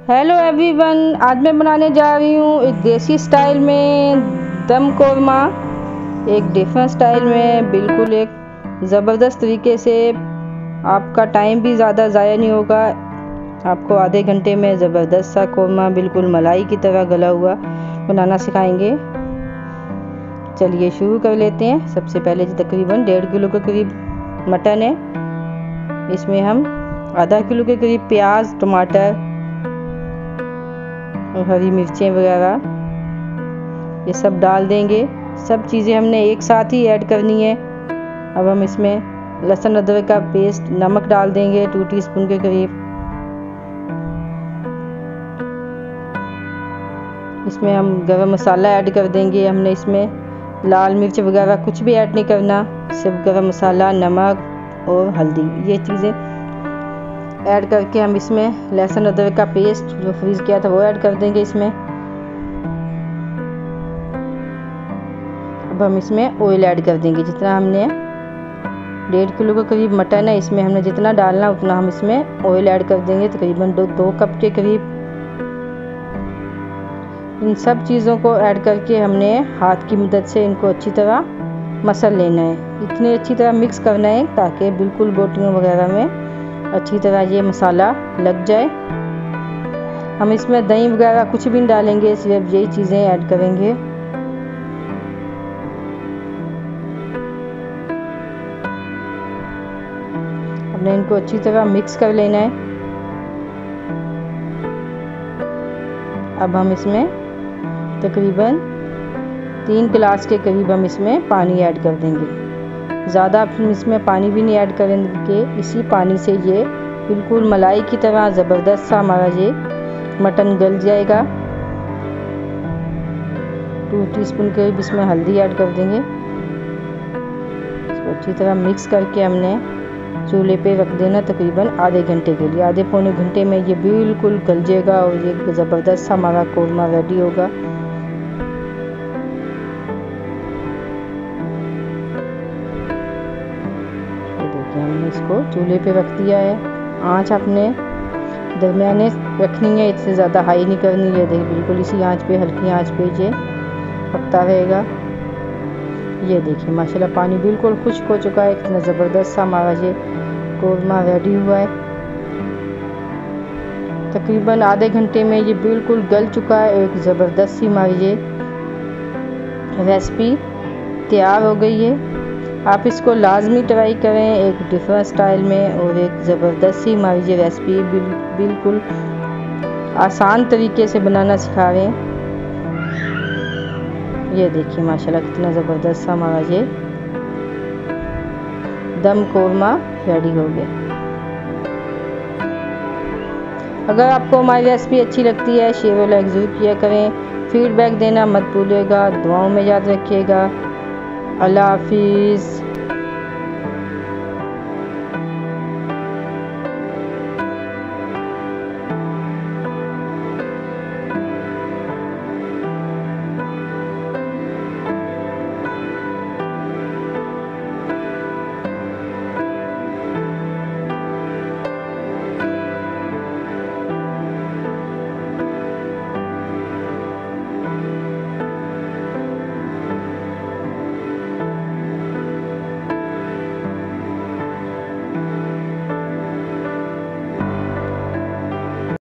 Hello everyone, आज मैं बनाने जा रही हूँ एक देसी स्टाइल में दम कौरमा। एक डिफरेंट स्टाइल में, बिल्कुल एक ज़बरदस्त तरीके से। आपका टाइम भी ज़्यादा ज़ाया नहीं होगा। आपको आधे घंटे में ज़बरदस्त सा कौरमा बिल्कुल मलाई की तरह गला हुआ बनाना सिखाएंगे। चलिए शुरू कर लेते हैं। सबसे पहले तकरीबन 1.5 किलो के करीब मटन है। इसमें हम आधा किलो के करीब प्याज, टमाटर और हरी मिर्चें वगैरह ये सब डाल देंगे। सब चीज़ें हमने एक साथ ही ऐड करनी है। अब हम इसमें लहसुन अदरक का पेस्ट, नमक डाल देंगे 2 टीस्पून के करीब। इसमें हम गरम मसाला ऐड कर देंगे। हमने इसमें लाल मिर्च वगैरह कुछ भी ऐड नहीं करना, सिर्फ गरम मसाला, नमक और हल्दी, ये चीज़ें ऐड करके हम इसमें लहसुन अदरक का पेस्ट जो फ्रीज किया था वो ऐड कर देंगे इसमें। अब हम इसमें ऑयल ऐड कर देंगे। जितना हमने 1.5 किलो के करीब मटन है, इसमें हमने जितना डालना उतना हम इसमें ऑयल ऐड कर देंगे, तकरीबन 2 कप के करीब। इन सब चीज़ों को ऐड करके हमने हाथ की मदद से इनको अच्छी तरह मसल लेना है। इतनी अच्छी तरह मिक्स करना है ताकि बिल्कुल बोटियों वगैरह में अच्छी तरह ये मसाला लग जाए। हम इसमें दही वगैरह कुछ भी नहीं डालेंगे, सिर्फ यही चीज़ें ऐड करेंगे। हमने इनको अच्छी तरह मिक्स कर लेना है। अब हम इसमें तकरीबन 3 गिलास के करीब हम इसमें पानी ऐड कर देंगे। ज़्यादा हम इसमें पानी भी नहीं ऐड करेंगे। इसी पानी से ये बिल्कुल मलाई की तरह ज़बरदस्त सा हमारा ये मटन गल जाएगा। 2 टीस्पून के इसमें हल्दी ऐड कर देंगे। इसको अच्छी तरह मिक्स करके हमने चूल्हे पे रख देना तकरीबन आधे घंटे के लिए। आधे पौने घंटे में ये बिल्कुल गल जाएगा और ये ज़बरदस्त सा हमारा कौरमा रेडी होगा। हमने इसको चूल्हे पे रख दिया है। आंच आपने दरमियाने रखनी है, इससे ज़्यादा हाई नहीं करनी है। देखिए बिल्कुल इसी आंच पे, हल्की आंच पे ये पकता रहेगा। ये देखिए माशाल्लाह पानी बिल्कुल खुश्क हो चुका है। कितना ज़बरदस्त सा हमारा ये कौरमा रेडी हुआ है। तकरीबन आधे घंटे में ये बिल्कुल गल चुका है। एक ज़बरदस्त सी हमारी ये रेसिपी तैयार हो गई है। आप इसको लाजमी ट्राई करें एक डिफरेंट स्टाइल में, और एक ज़बरदस्त सी हमारी ये रेसिपी बिल्कुल आसान तरीके से बनाना सिखा रहे हैं। ये देखिए माशाल्लाह कितना ज़बरदस्त सा हमारा ये दम कौरमा रेडी हो गया। अगर आपको हमारी रेसिपी अच्छी लगती है, शेयर और लाइक ज़रूर किया करें। फीडबैक देना मत भूलिएगा। दुआओं में याद रखिएगा। अल्लाह हाफिज़।